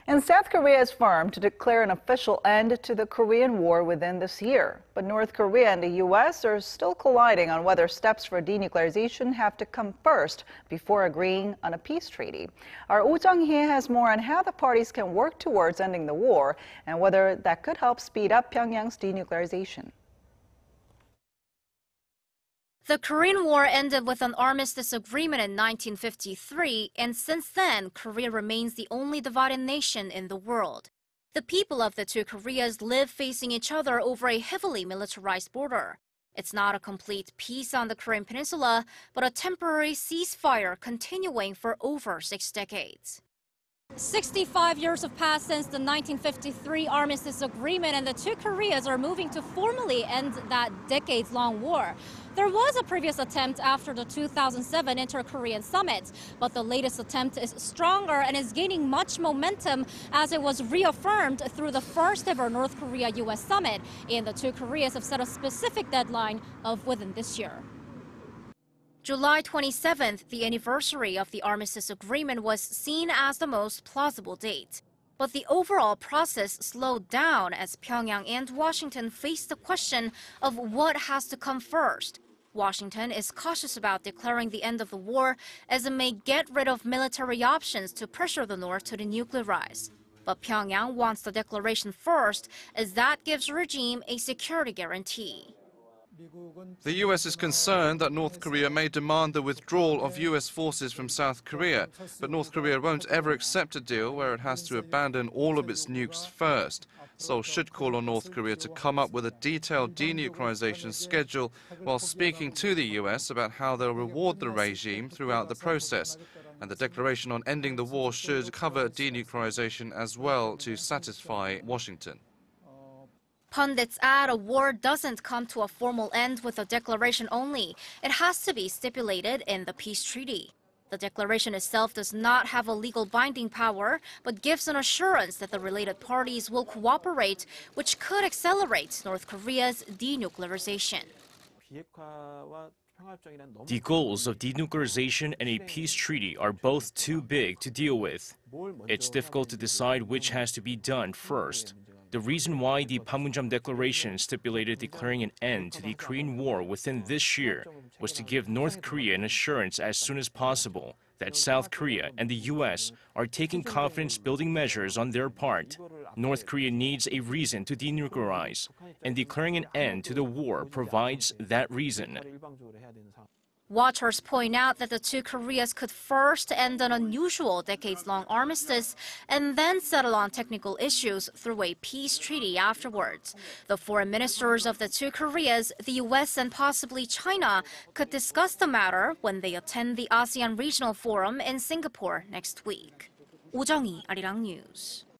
And South Korea is firm to declare an official end to the Korean War within this year. But North Korea and the U.S. are still colliding on whether steps for denuclearization have to come first before agreeing on a peace treaty. Our Oh Jung-hee has more on how the parties can work towards ending the war and whether that could help speed up Pyongyang's denuclearization. The Korean War ended with an armistice agreement in 1953, and since then, Korea remains the only divided nation in the world. The people of the two Koreas live facing each other over a heavily militarized border. It's not a complete peace on the Korean Peninsula, but a temporary ceasefire continuing for over 6 decades. 65 years have passed since the 1953 armistice agreement, and the two Koreas are moving to formally end that decades-long war. There was a previous attempt after the 2007 Inter-Korean summit, but the latest attempt is stronger and is gaining much momentum as it was reaffirmed through the first ever North Korea-U.S. summit, and the two Koreas have set a specific deadline of within this year. July 27th, the anniversary of the armistice agreement, was seen as the most plausible date. But the overall process slowed down as Pyongyang and Washington faced the question of what has to come first. Washington is cautious about declaring the end of the war as it may get rid of military options to pressure the North to denuclearize. But Pyongyang wants the declaration first as that gives the regime a security guarantee. The U.S. is concerned that North Korea may demand the withdrawal of U.S. forces from South Korea, but North Korea won't ever accept a deal where it has to abandon all of its nukes first. Seoul should call on North Korea to come up with a detailed denuclearization schedule while speaking to the U.S. about how they'll reward the regime throughout the process. And the declaration on ending the war should cover denuclearization as well to satisfy Washington. Pundits add a war doesn't come to a formal end with a declaration only. It has to be stipulated in the peace treaty. The declaration itself does not have a legal binding power, but gives an assurance that the related parties will cooperate, which could accelerate North Korea's denuclearization. The goals of denuclearization and a peace treaty are both too big to deal with. It's difficult to decide which has to be done first. The reason why the Panmunjom Declaration stipulated declaring an end to the Korean War within this year was to give North Korea an assurance as soon as possible that South Korea and the U.S. are taking confidence-building measures on their part. North Korea needs a reason to denuclearize, and declaring an end to the war provides that reason. Watchers point out that the two Koreas could first end an unusual decades-long armistice and then settle on technical issues through a peace treaty afterwards. The foreign ministers of the two Koreas, the U.S. and possibly China, could discuss the matter when they attend the ASEAN Regional Forum in Singapore next week. Oh Jung-hee, Arirang News.